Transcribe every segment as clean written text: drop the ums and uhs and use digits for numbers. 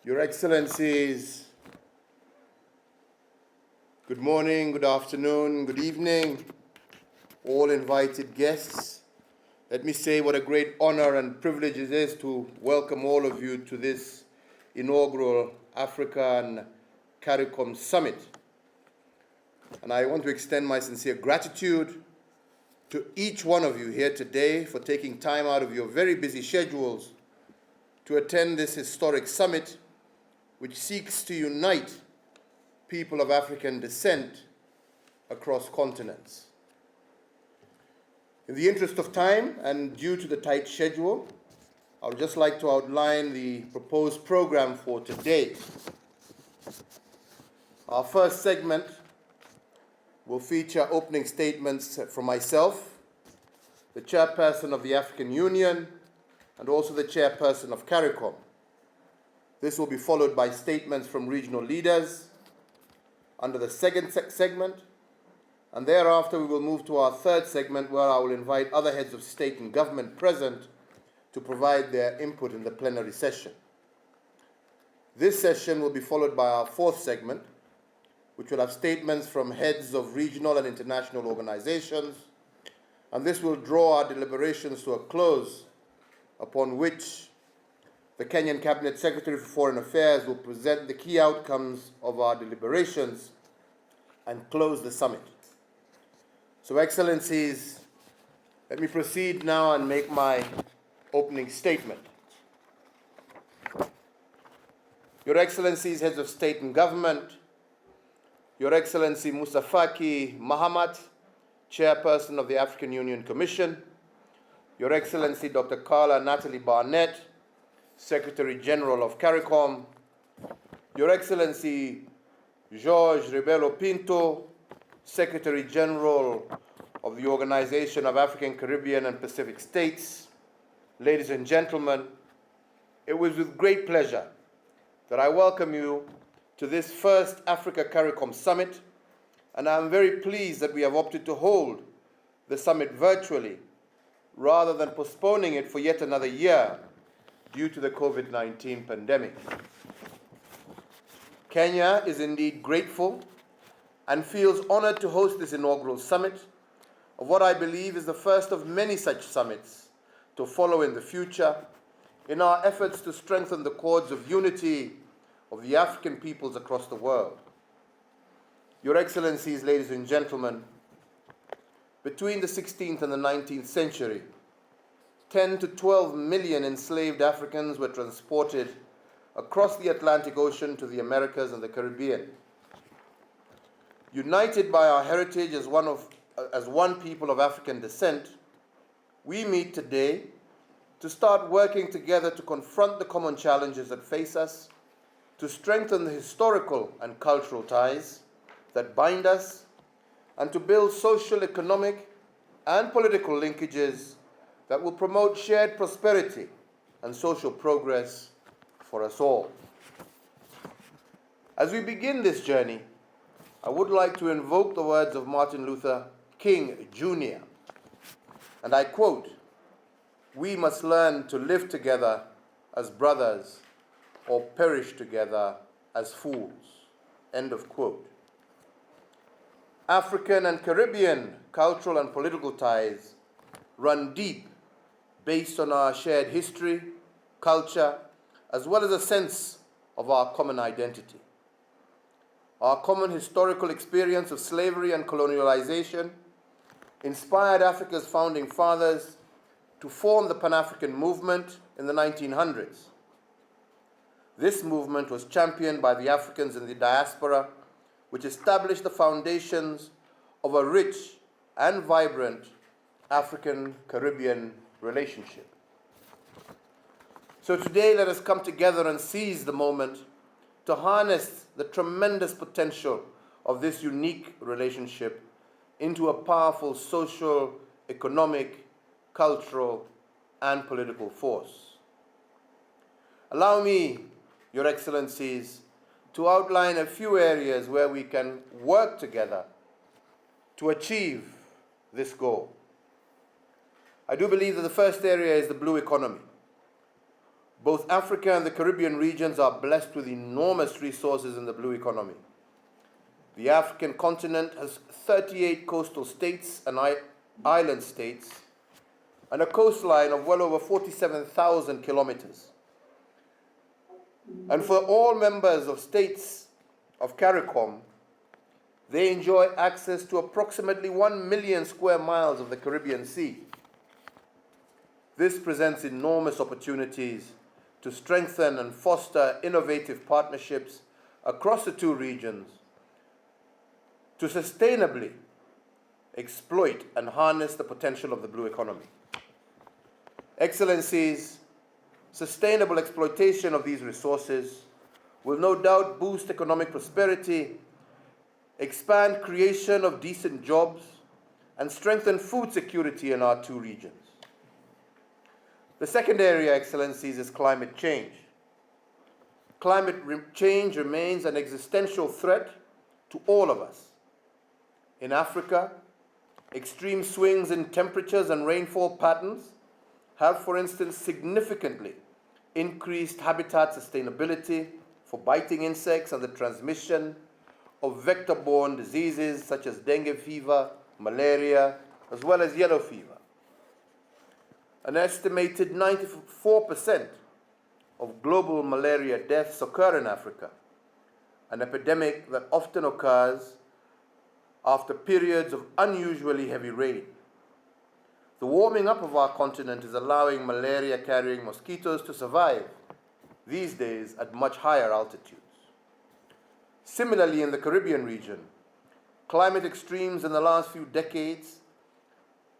Your Excellencies, good morning, good afternoon, good evening, all invited guests. Let me say what a great honor and privilege it is to welcome all of you to this inaugural African Caricom Summit. And I want to extend my sincere gratitude to each one of you here today for taking time out of your very busy schedules to attend this historic summit, which seeks to unite people of African descent across continents. In the interest of time and due to the tight schedule, I would just like to outline the proposed program for today. Our first segment will feature opening statements from myself, the chairperson of the African Union, and also the chairperson of Caricom. This will be followed by statements from regional leaders under the second segment, and thereafter we will move to our third segment, where I will invite other heads of state and government present to provide their input in the plenary session. This session will be followed by our fourth segment, which will have statements from heads of regional and international organizations, and this will draw our deliberations to a close, upon which the Kenyan Cabinet Secretary for Foreign Affairs will present the key outcomes of our deliberations and close the summit. So, Excellencies, let me proceed now and make my opening statement. Your Excellencies, Heads of State and Government, Your Excellency Musa Faki Mahamat, Chairperson of the African Union Commission, Your Excellency Dr. Carla Natalie Barnett, Secretary General of Caricom, Your Excellency Jorge Rebelo Pinto, Secretary General of the Organization of African, Caribbean, and Pacific States, ladies and gentlemen, it was with great pleasure that I welcome you to this first Africa Caricom Summit, and I am very pleased that we have opted to hold the summit virtually rather than postponing it for yet another year due to the COVID-19 pandemic. Kenya is indeed grateful and feels honored to host this inaugural summit of what I believe is the first of many such summits to follow in the future in our efforts to strengthen the cords of unity of the African peoples across the world. Your Excellencies, ladies and gentlemen, between the 16th and the 19th century, 10 to 12 million enslaved Africans were transported across the Atlantic Ocean to the Americas and the Caribbean. United by our heritage as one people of African descent, we meet today to start working together to confront the common challenges that face us, to strengthen the historical and cultural ties that bind us, and to build social, economic, and political linkages that will promote shared prosperity and social progress for us all. As we begin this journey, I would like to invoke the words of Martin Luther King Jr., and I quote, "We must learn to live together as brothers or perish together as fools." End of quote. African and Caribbean cultural and political ties run deep based on our shared history, culture, as well as a sense of our common identity. Our common historical experience of slavery and colonialization inspired Africa's founding fathers to form the Pan-African movement in the 1900s. This movement was championed by the Africans in the diaspora, which established the foundations of a rich and vibrant African-Caribbean relationship. So today, let us come together and seize the moment to harness the tremendous potential of this unique relationship into a powerful social, economic, cultural, and political force. Allow me, Your Excellencies, to outline a few areas where we can work together to achieve this goal. I do believe that the first area is the blue economy. Both Africa and the Caribbean regions are blessed with enormous resources in the blue economy. The African continent has 38 coastal states and island states, and a coastline of well over 47,000 kilometers. And for all members of states of Caricom, they enjoy access to approximately 1 million square miles of the Caribbean Sea. This presents enormous opportunities to strengthen and foster innovative partnerships across the two regions to sustainably exploit and harness the potential of the blue economy. Excellencies, sustainable exploitation of these resources will no doubt boost economic prosperity, expand creation of decent jobs, and strengthen food security in our two regions. The second area, Excellencies, is climate change. Climate change remains an existential threat to all of us. In Africa, extreme swings in temperatures and rainfall patterns have, for instance, significantly increased habitat sustainability for biting insects and the transmission of vector-borne diseases such as dengue fever, malaria, as well as yellow fever. An estimated 94% of global malaria deaths occur in Africa, an epidemic that often occurs after periods of unusually heavy rain. The warming up of our continent is allowing malaria-carrying mosquitoes to survive, these days at much higher altitudes. Similarly, in the Caribbean region, climate extremes in the last few decades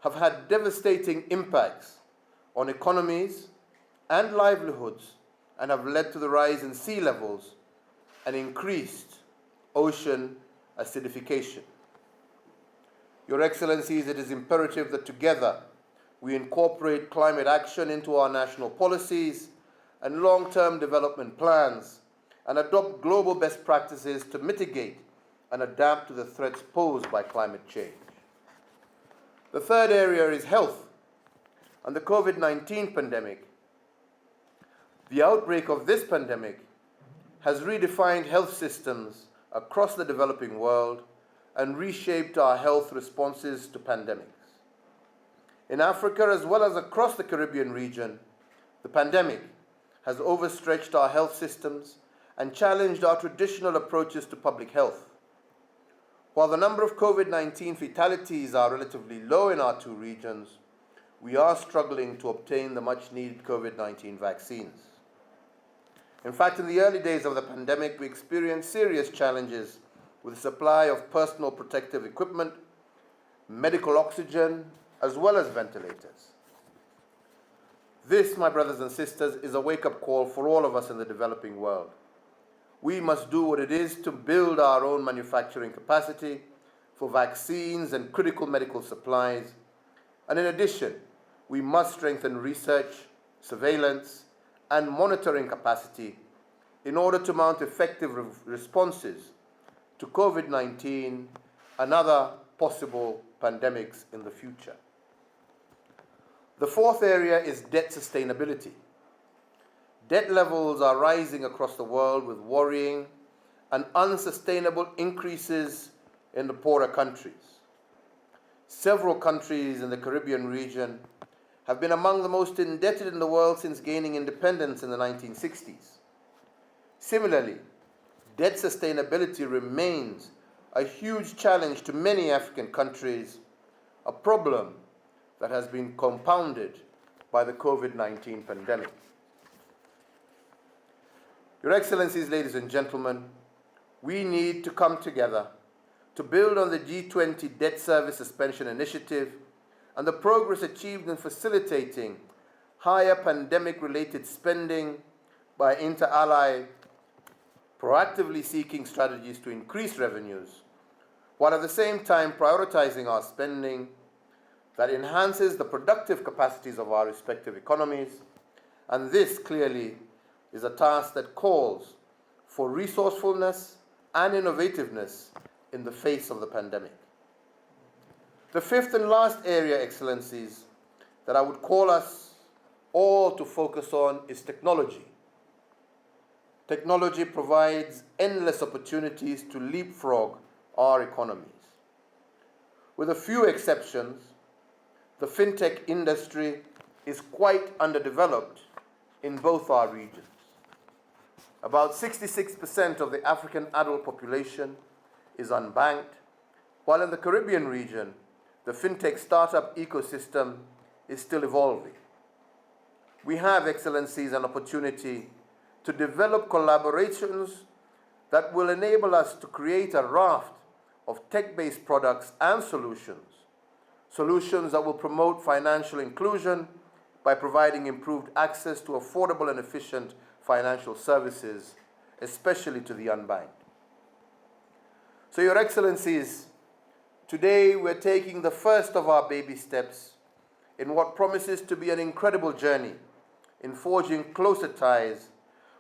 have had devastating impacts on economies and livelihoods and have led to the rise in sea levels and increased ocean acidification. Your Excellencies, it is imperative that together we incorporate climate action into our national policies and long-term development plans and adopt global best practices to mitigate and adapt to the threats posed by climate change. The third area is health and the COVID-19 pandemic. The outbreak of this pandemic has redefined health systems across the developing world and reshaped our health responses to pandemics. In Africa, as well as across the Caribbean region, the pandemic has overstretched our health systems and challenged our traditional approaches to public health. While the number of COVID-19 fatalities are relatively low in our two regions, we are struggling to obtain the much-needed COVID-19 vaccines. In fact, in the early days of the pandemic, we experienced serious challenges with the supply of personal protective equipment, medical oxygen, as well as ventilators. This, my brothers and sisters, is a wake-up call for all of us in the developing world. We must do what it is to build our own manufacturing capacity for vaccines and critical medical supplies. And in addition, we must strengthen research, surveillance, and monitoring capacity in order to mount effective responses to COVID-19 and other possible pandemics in the future. The fourth area is debt sustainability. Debt levels are rising across the world with worrying and unsustainable increases in the poorer countries. Several countries in the Caribbean region have been among the most indebted in the world since gaining independence in the 1960s. Similarly, debt sustainability remains a huge challenge to many African countries, a problem that has been compounded by the COVID-19 pandemic. Your Excellencies, ladies and gentlemen, we need to come together to build on the G20 debt service suspension initiative and the progress achieved in facilitating higher pandemic-related spending by inter-ally proactively seeking strategies to increase revenues, while at the same time prioritizing our spending that enhances the productive capacities of our respective economies. And this clearly is a task that calls for resourcefulness and innovativeness in the face of the pandemic. The fifth and last area, Excellencies, that I would call us all to focus on is technology. Technology provides endless opportunities to leapfrog our economies. With a few exceptions, the fintech industry is quite underdeveloped in both our regions. About 66% of the African adult population is unbanked, while in the Caribbean region, the fintech startup ecosystem is still evolving. We have, Excellencies, an opportunity to develop collaborations that will enable us to create a raft of tech-based products and solutions that will promote financial inclusion by providing improved access to affordable and efficient financial services, especially to the unbanked. So, Your Excellencies, today we're taking the first of our baby steps in what promises to be an incredible journey in forging closer ties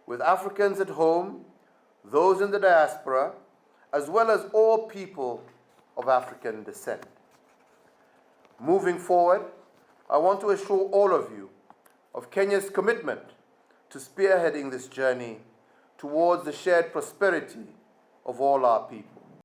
with Africans at home, those in the diaspora, as well as all people of African descent. Moving forward, I want to assure all of you of Kenya's commitment to spearheading this journey towards the shared prosperity of all our people.